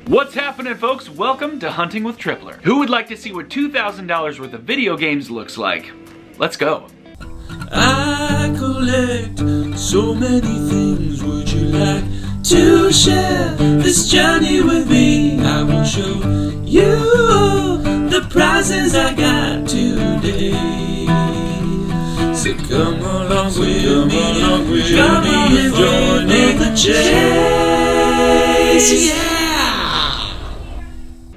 What's happening, folks? Welcome to Hunting with Tripler. Who would like to see what $2,000 worth of video games looks like? Let's go. I collect so many things. Would you like to share this journey with me? I will show you the prizes I got today. So come along with me, come on and join the chase. Yeah.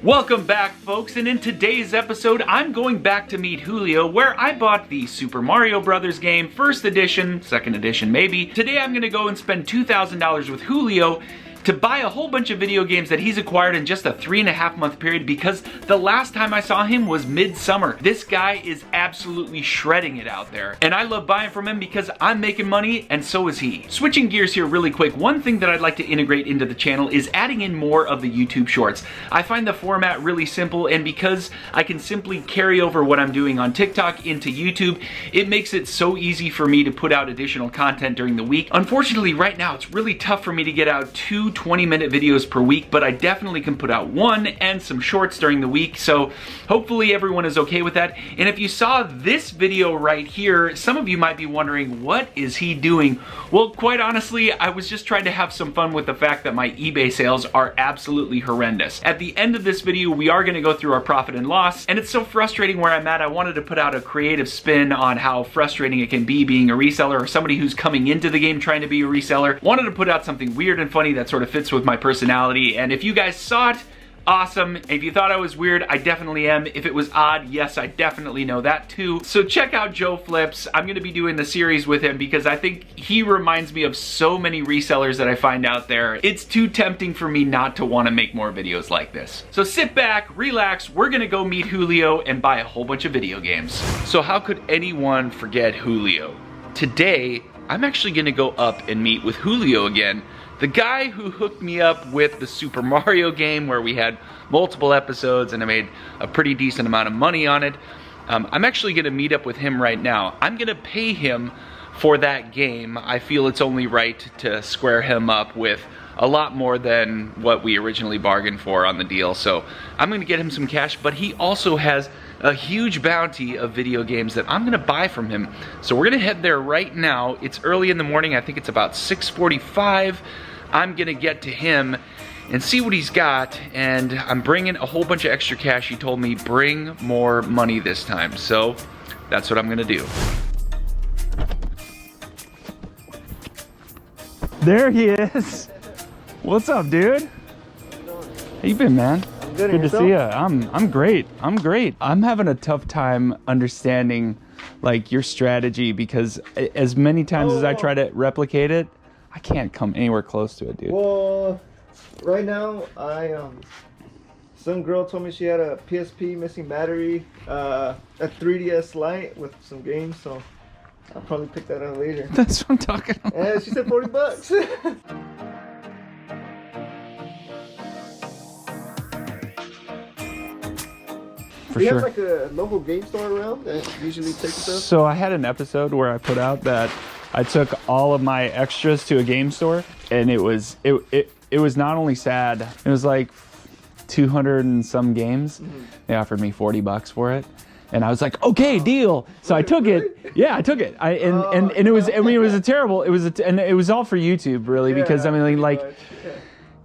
Welcome back, folks, and in today's episode, I'm going back to meet Julio, where I bought the Super Mario Brothers game, first edition, second edition maybe. Today I'm gonna go and spend $2,000 with Julio to buy a whole bunch of video games that he's acquired in just a 3.5 month period, because the last time I saw him was midsummer. This guy is absolutely shredding it out there, and I love buying from him because I'm making money and so is he. Switching gears here really quick, one thing that I'd like to integrate into the channel is adding in more of the YouTube shorts. I find the format really simple, and because I can simply carry over what I'm doing on TikTok into YouTube, it makes it so easy for me to put out additional content during the week. Unfortunately, right now it's really tough for me to get out 2 20-minute videos per week, but I definitely can put out one and some shorts during the week, so hopefully everyone is okay with that. And if you saw this video right here, some of you might be wondering, what is he doing? Well, quite honestly, I was just trying to have some fun with the fact that my eBay sales are absolutely horrendous. At the end of this video, we are going to go through our profit and loss, and it's so frustrating where I'm at. I wanted to put out a creative spin on how frustrating it can be being a reseller, or somebody who's coming into the game trying to be a reseller. Wanted to put out something weird and funny that sort of fits with my personality, and if you guys saw it, awesome. If you thought I was weird, I definitely am. If it was odd, yes, I definitely know that too. So check out Joe Flips. I'm gonna be doing the series with him because I think he reminds me of so many resellers that I find out there. It's too tempting for me not to want to make more videos like this. So sit back, relax, we're gonna go meet Julio and buy a whole bunch of video games. So how could anyone forget Julio? Today, I'm actually gonna go up and meet with Julio again. The guy who hooked me up with the Super Mario game, where we had multiple episodes and I made a pretty decent amount of money on it. I'm actually gonna meet up with him right now. I'm gonna pay him for that game. I feel it's only right to square him up with a lot more than what we originally bargained for on the deal. So I'm gonna get him some cash, but he also has a huge bounty of video games that I'm gonna buy from him. So we're gonna head there right now. It's early in the morning, I think it's about 6:45. I'm gonna get to him and see what he's got, and I'm bringing a whole bunch of extra cash. He told me bring more money this time, so that's what I'm gonna do. There he is. What's up, dude? How you been, man? I'm good to see you. I'm great. I'm having a tough time understanding like your strategy, because as many times as I try to replicate it, I can't come anywhere close to it, dude. Well, right now, some girl told me she had a PSP missing battery, a 3DS Lite with some games, so I'll probably pick that up later. That's what I'm talking about. And she said $40. For Do you sure. have like a local game store around that usually takes stuff? So I had an episode where I put out that I took all of my extras to a game store, and it was not only sad, it was like 200 and some games. They offered me $40 for it, and I was like, okay, deal. So I took it. Yeah, I took it. And it was, I mean, it was a terrible, and it was all for YouTube, really, because I mean, like,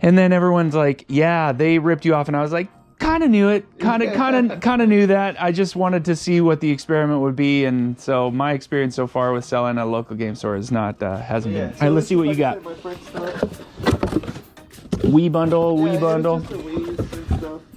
and then everyone's like, yeah, they ripped you off, and I was like, kind of knew it, kind of knew that. I just wanted to see what the experiment would be, and so my experience so far with selling a local game store is not hasn't been. All right, let's see what you got. Wii bundle, Wii bundle.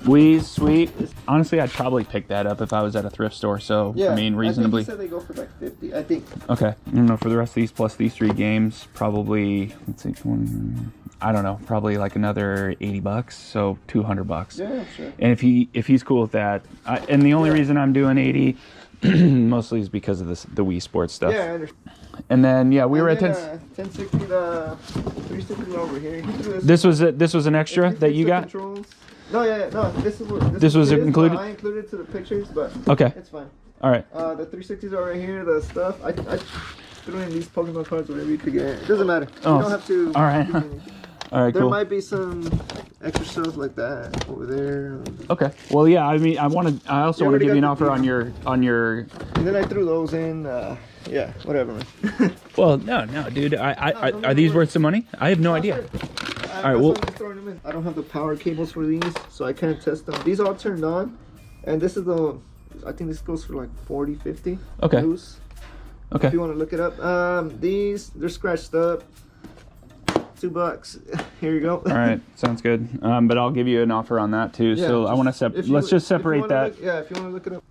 Wii, sweet. Honestly, I'd probably pick that up if I was at a thrift store. So I mean, reasonably. I think he said they go for like 50. I think. Okay, I don't know, for the rest of these plus these 3 games, probably, let's see, 20. I don't know, probably like another $80, so $200. Yeah, sure. And if he's cool with that, and the only reason I'm doing 80 mostly is because of the Wii Sports stuff. Yeah, I understand. And then we were at 1060. The 360 over here. This was an extra that you got. Controls. No, no. This was included. I included to the pictures, but okay, it's fine. All right. The 360s are right here. The stuff I threw in these Pokemon cards, whatever you could get. It doesn't matter. You don't have to. All right. All right, There cool. might be some extra stuff like that over there. Okay. Well, yeah. I mean, I also You want to already give you an got offer the on your. And then I threw those in. Yeah, whatever, man. Well, no, dude. Are these worth some money? I have no idea. All right, well- throwing them in. I don't have the power cables for these, so I can't test them. These all turned on, and this is the. I think this goes for like 40, 50. Okay. Loose. Okay. If you want to look it up, they're scratched up. $2. Here you go. All right, sounds good. But I'll give you an offer on that too. Yeah, So I want to let's just separate that. If you want to look it up.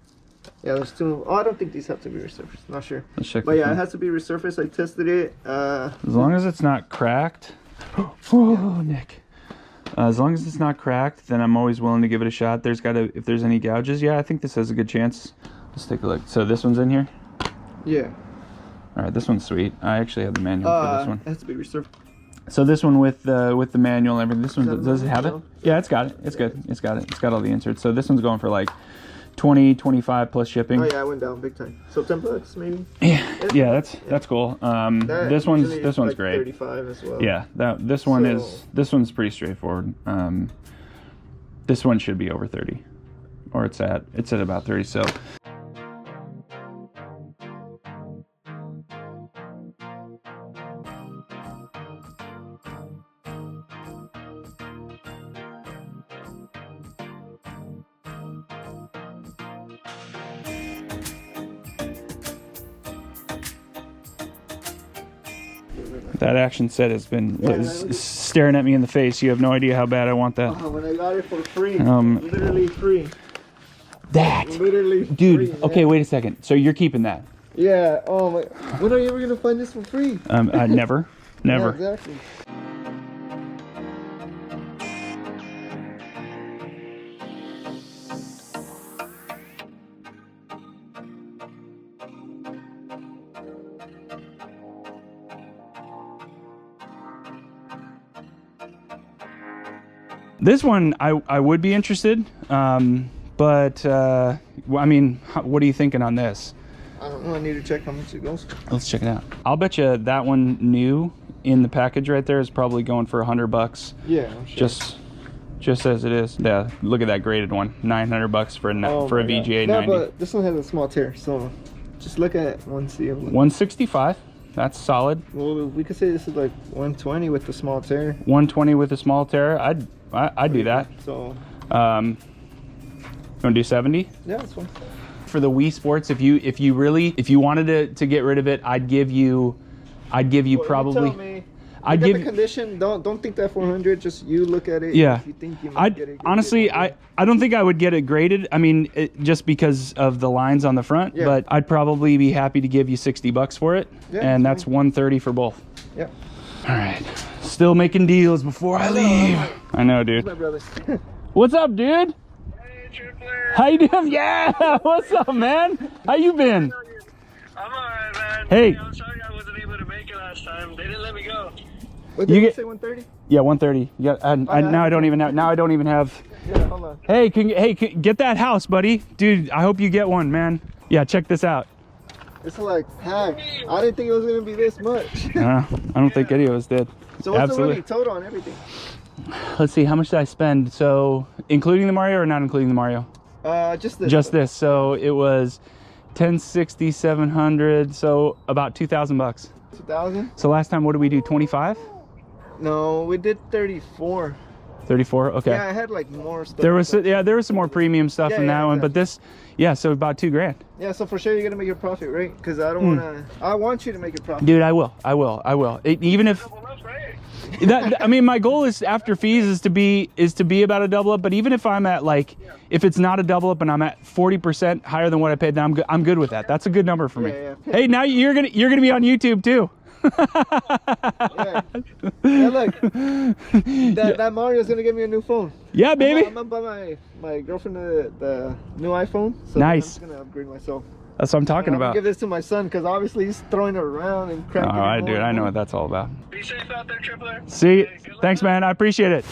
Yeah, there's two. Oh, I don't think these have to be resurfaced. Not sure. Let's check. But this yeah, it one. has to be resurfaced. I tested it. As long as it's not cracked. Oh, Nick. As long as it's not cracked, then I'm always willing to give it a shot. If there's any gouges, yeah, I think this has a good chance. Let's take a look. So this one's in here. Yeah. All right, this one's sweet. I actually have the manual for this one. It has to be resurfaced. So this one with the manual and everything. This one does it have it? No. Yeah, it's got it. It's good. It's got it. It's got all the inserts. So this one's going for like 20, 25 plus shipping. Oh yeah, I went down big time. So $10 maybe. Yeah, that's cool. This one's like great. 35 as well. Yeah, this one's pretty straightforward. This one should be over 30, or it's at about 30. So. That action set has been staring at me in the face. You have no idea how bad I want that. Oh, when I got it for free, Um, literally free. That, Literally dude. free, Okay, man. wait a second. So you're keeping that? Yeah. Oh my. When are you ever gonna find this for free? Never. Yeah, exactly. This one, I would be interested, but I mean, what are you thinking on this? I don't know. I need to check how much it goes. Let's check it out. I'll bet you that one new in the package right there is probably going for $100. Yeah, I'm sure. Just as it is. Yeah, look at that graded one. $900 for a VGA 90. Yeah, but this one has a small tear, so just look at one seal. 165. That's solid. Well, we could say this is like 120 with the small tear. 120 with a small tear. I'd do that. So. You want to do 70? Yeah, that's fine. For the Wii Sports, if you wanted to get rid of it, I'd give you probably. You tell me. I'd Look at give the condition. Don't think that 400. Just you look at it. Yeah. If you think you might get it. Honestly, I don't think I would get it graded. I mean, just because of the lines on the front. Yeah. But I'd probably be happy to give you $60 for it, Yeah, and that's that's 130 for both. Yep. All right. Still making deals before I leave. I know, dude. My brother. What's up, dude? Hey, Tripler. How you doing? Yeah. What's up, man? How you been? I'm alright, man. Hey. I'm sorry I wasn't able to make it last time. They didn't let me go. What You did you get- say? 130? Yeah, 130. Yeah. Now I don't even have. Now I don't even have. Yeah. Hold on. Hey, get that house, buddy. Dude, I hope you get one, man. Yeah, check this out. It's like heck. I didn't think it was gonna be this much. I don't think any of us did. So what's Absolutely. the running total on everything? Let's see, how much did I spend? So, including the Mario or not including the Mario? Just this. Just this. So it was 1060, 700. So about $2,000. 2,000? So last time, what did we do? 25? No, we did 34. 34. Okay. Yeah, I had like more stuff. There was some more premium stuff Yeah, in that yeah, one, but this, yeah, so about $2,000. Yeah, so for sure you're gonna make your profit, right? Because I don't wanna. I want you to make a profit. Dude, I will. Even if Well, that's right. I mean, my goal is after fees is to be about a double up. But even if I'm at like, if it's not a double up and I'm at 40% higher than what I paid, then I'm good with that. That's a good number for me. Yeah. Hey, now you're gonna be on YouTube too. Yeah. Yeah, look, that Mario's gonna give me a new phone. Yeah, baby. I'm gonna buy my girlfriend the new iPhone. So Nice. I'm just gonna upgrade myself. That's what I'm talking I'm gonna about. give this to my son because obviously he's throwing it around and cracking. All right, it dude. more I and know more. what that's all about. Be safe out there, Tripler. See, Hey, good luck. thanks, man. I appreciate it.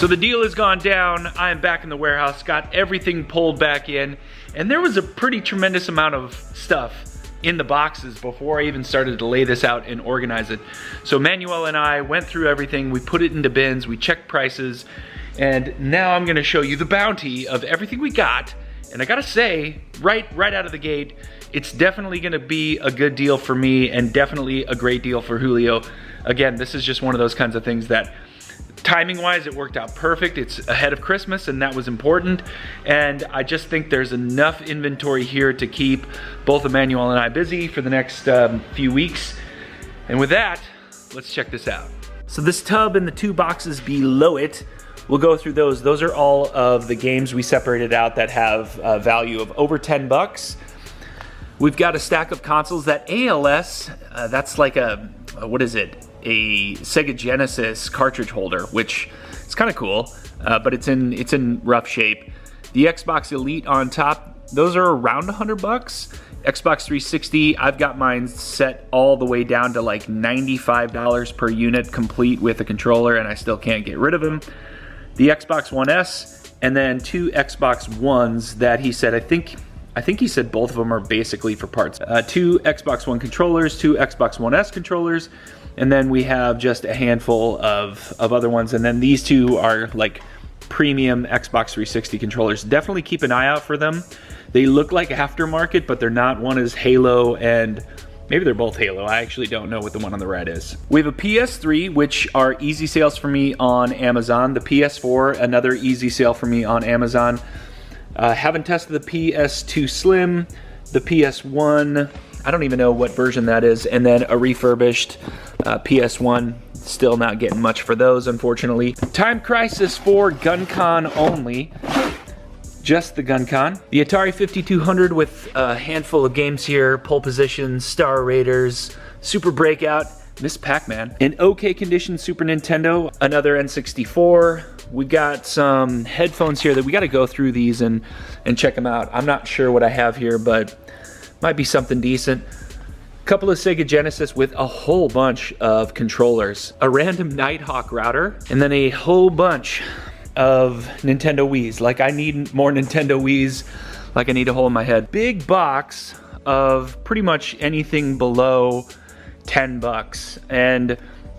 So the deal has gone down. I am back in the warehouse, got everything pulled back in, and there was a pretty tremendous amount of stuff in the boxes before I even started to lay this out and organize it. So Manuel and I went through everything, we put it into bins, we checked prices, and now I'm gonna show you the bounty of everything we got. And I gotta say, right out of the gate, it's definitely gonna be a good deal for me and definitely a great deal for Julio. Again, this is just one of those kinds of things that timing-wise, it worked out perfect. It's ahead of Christmas, and that was important. And I just think there's enough inventory here to keep both Emmanuel and I busy for the next few weeks. And with that, let's check this out. So this tub and the 2 boxes below it, we'll go through those. Those are all of the games we separated out that have a value of over 10 bucks. We've got a stack of consoles. That ALS, that's like a, what is it? A Sega Genesis cartridge holder, which is kind of cool, but it's in rough shape. The Xbox Elite on top, those are around 100 bucks. Xbox 360, I've got mine set all the way down to like $95 per unit, complete with a controller, and I still can't get rid of them. The Xbox One S, and then 2 Xbox Ones that he said, I think he said both of them are basically for parts. 2 Xbox One controllers, 2 Xbox One S controllers, and then we have just a handful of other ones, and then these 2 are like premium Xbox 360 controllers. Definitely keep an eye out for them. They look like aftermarket, but they're not. One is Halo, and maybe they're both Halo. I actually don't know what the one on the right is. We have a PS3, which are easy sales for me on Amazon. The PS4, another easy sale for me on Amazon. Haven't tested the PS2 Slim, the PS1, I don't even know what version that is, and then a refurbished PS1. Still not getting much for those, unfortunately. Time Crisis 4 GunCon only. Just the GunCon. The Atari 5200 with a handful of games here. Pole Position, Star Raiders, Super Breakout, Miss Pac-Man. In okay condition Super Nintendo, another N64. We got some headphones here that we got to go through these and check them out. I'm not sure what I have here, but might be something decent. Couple of Sega Genesis with a whole bunch of controllers. A random Nighthawk router, and then a whole bunch of Nintendo Wiis. Like, I need more Nintendo Wiis, like I need a hole in my head. Big box of pretty much anything below 10 bucks. And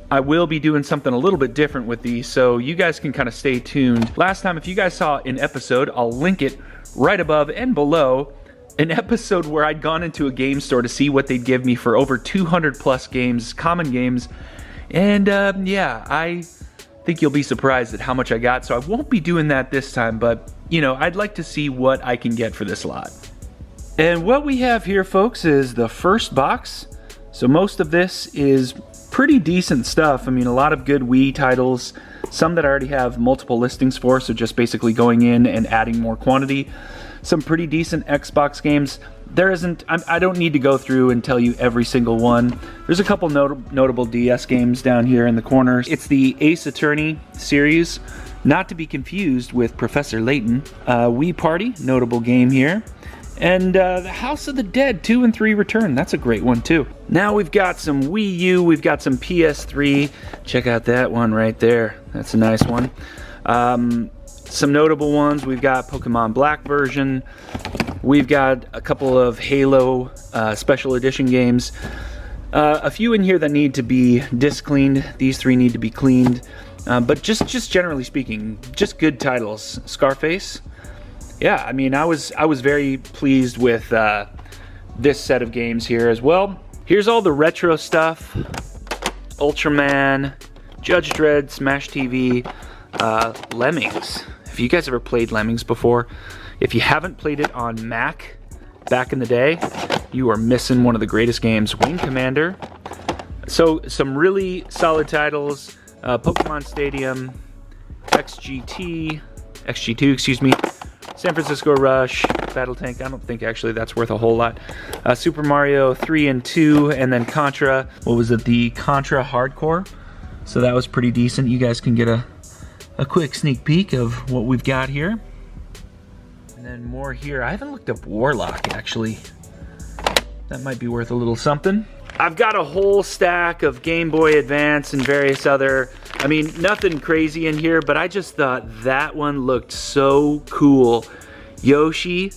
I will be doing something a little bit different with these, so you guys can kind of stay tuned. Last time, if you guys saw an episode, I'll link it right above and below, an episode where I'd gone into a game store to see what they'd give me for over 200 plus games, common games. And yeah, I think you'll be surprised at how much I got, so I won't be doing that this time, but you know, I'd like to see what I can get for this lot. And what we have here, folks, is the first box. So most of this is pretty decent stuff. I mean, a lot of good Wii titles, some that I already have multiple listings for, so just basically going in and adding more quantity. Some pretty decent Xbox games. There isn't, I don't need to go through and tell you every single one. There's a couple notable DS games down here in the corners. It's the Ace Attorney series, not to be confused with Professor Layton. Wii Party, notable game here. And the House of the Dead 2 and 3 Return, that's a great one too. Now we've got some Wii U, we've got some PS3. Check out that one right there, that's a nice one. Some notable ones, we've got Pokemon Black version, we've got a couple of Halo special edition games, a few in here that need to be disc cleaned. These 3 need to be cleaned, but just generally speaking, just good titles. Scarface, yeah, I mean, I was very pleased with this set of games here as well. Here's all the retro stuff: Ultraman, Judge Dredd, Smash TV, Lemmings. If you guys ever played Lemmings before, if you haven't played it on Mac back in the day, you are missing one of the greatest games. Wing Commander. So some really solid titles. Pokemon Stadium, XG2, excuse me, San Francisco Rush, Battle Tank. I don't think actually that's worth a whole lot. Super Mario 3 and 2, and then Contra. What was it? The Contra Hardcore. So that was pretty decent. You guys can get a quick sneak peek of what we've got here. And then more here. I haven't looked up Warlock, actually. That might be worth a little something. I've got a whole stack of Game Boy Advance and various other I mean, nothing crazy in here, but I just thought that one looked so cool. Yoshi,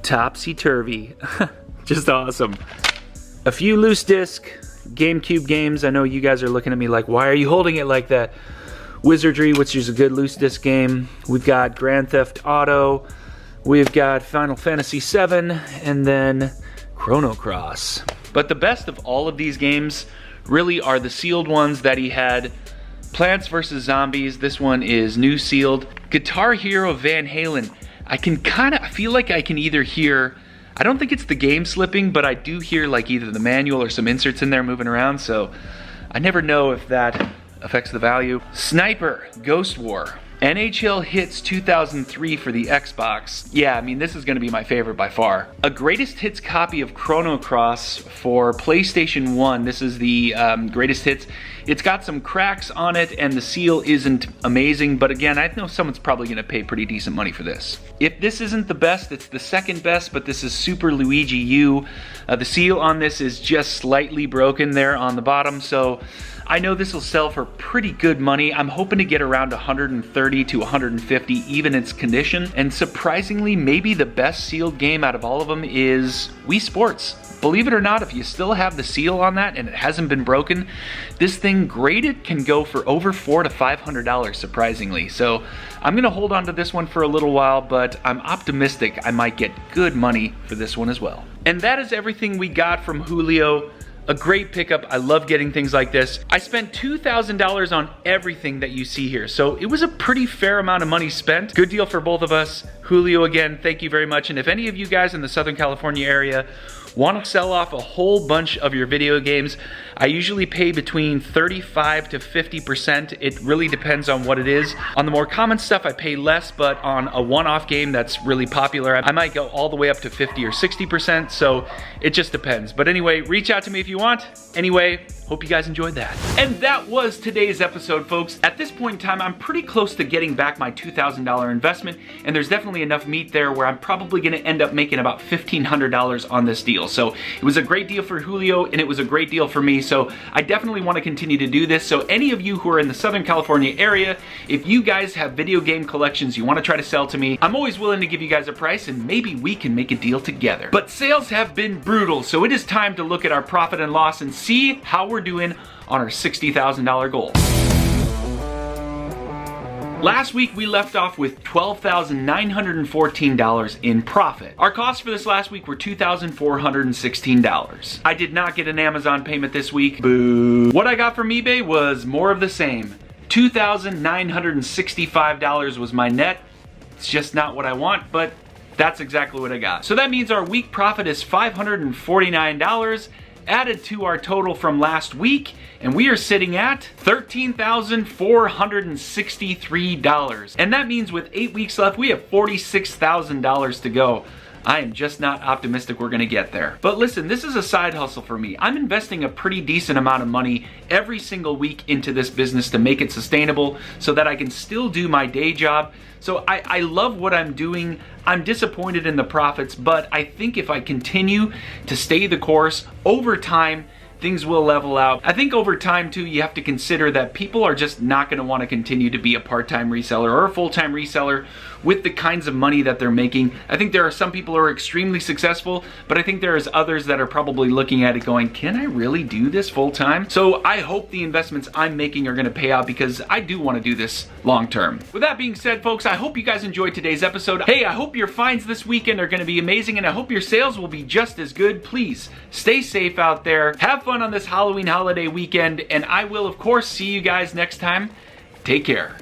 topsy-turvy. Just awesome. A few loose disc GameCube games. I know you guys are looking at me like, why are you holding it like that? Wizardry, which is a good loose disc game. We've got Grand Theft Auto. We've got Final Fantasy VII, and then Chrono Cross. But the best of all of these games really are the sealed ones that he had. Plants vs. Zombies, this one is new sealed. Guitar Hero Van Halen, I feel like I can either hear, I don't think it's the game slipping, but I do hear like either the manual or some inserts in there moving around, so I never know if that affects the value. Sniper Ghost War. NHL Hits 2003 for the Xbox. Yeah, I mean, this is gonna be my favorite by far. A greatest hits copy of Chrono Cross for PlayStation 1. This is the greatest hits. It's got some cracks on it and the seal isn't amazing, but again, I know someone's probably gonna pay pretty decent money for this. If this isn't the best, it's the second best, but this is Super Luigi U. The seal on this is just slightly broken there on the bottom, so I know this will sell for pretty good money. I'm hoping to get around 130 to 150 even its condition. And surprisingly, maybe the best sealed game out of all of them is Wii Sports. Believe it or not, if you still have the seal on that and it hasn't been broken, this thing graded can go for over $400 to $500 surprisingly. So I'm gonna hold on to this one for a little while, but I'm optimistic I might get good money for this one as well. And that is everything we got from Julio. A great pickup. I love getting things like this. I spent $2,000 on everything that you see here, so it was a pretty fair amount of money spent. Good deal for both of us. Julio, again, thank you very much. And if any of you guys in the Southern California area want to sell off a whole bunch of your video games, I usually pay between 35 to 50%. It really depends on what it is. On the more common stuff, I pay less, but on a one-off game that's really popular, I might go all the way up to 50 or 60%, so it just depends. But anyway, reach out to me if you want. Anyway, hope you guys enjoyed that. And that was today's episode, folks. At this point in time, I'm pretty close to getting back my $2,000 investment, and there's definitely enough meat there where I'm probably gonna end up making about $1,500 on this deal. So it was a great deal for Julio, and it was a great deal for me, so I definitely want to continue to do this. So any of you who are in the Southern California area, if you guys have video game collections you want to try to sell to me, I'm always willing to give you guys a price and maybe we can make a deal together. But sales have been brutal, so it is time to look at our profit and loss and see how we're doing on our $60,000 goal. Last week we left off with $12,914 in profit. Our costs for this last week were $2,416. I did not get an Amazon payment this week. Boo. What I got from eBay was more of the same. $2,965 was my net. It's just not what I want, but that's exactly what I got. So that means our week profit is $549 added to our total from last week, and we are sitting at $13,463. And that means with 8 weeks left, we have $46,000 to go. I am just not optimistic we're gonna get there. But listen, this is a side hustle for me. I'm investing a pretty decent amount of money every single week into this business to make it sustainable so that I can still do my day job. So I love what I'm doing. I'm disappointed in the profits, but I think if I continue to stay the course over time, things will level out. I think over time too, you have to consider that people are just not gonna wanna continue to be a part-time reseller or a full-time reseller with the kinds of money that they're making. I think there are some people who are extremely successful, but I think there's others that are probably looking at it going, can I really do this full-time? So I hope the investments I'm making are gonna pay out because I do wanna do this long-term. With that being said, folks, I hope you guys enjoyed today's episode. Hey, I hope your finds this weekend are gonna be amazing, and I hope your sales will be just as good. Please stay safe out there. Have fun on this Halloween holiday weekend, and I will, of course, see you guys next time. Take care.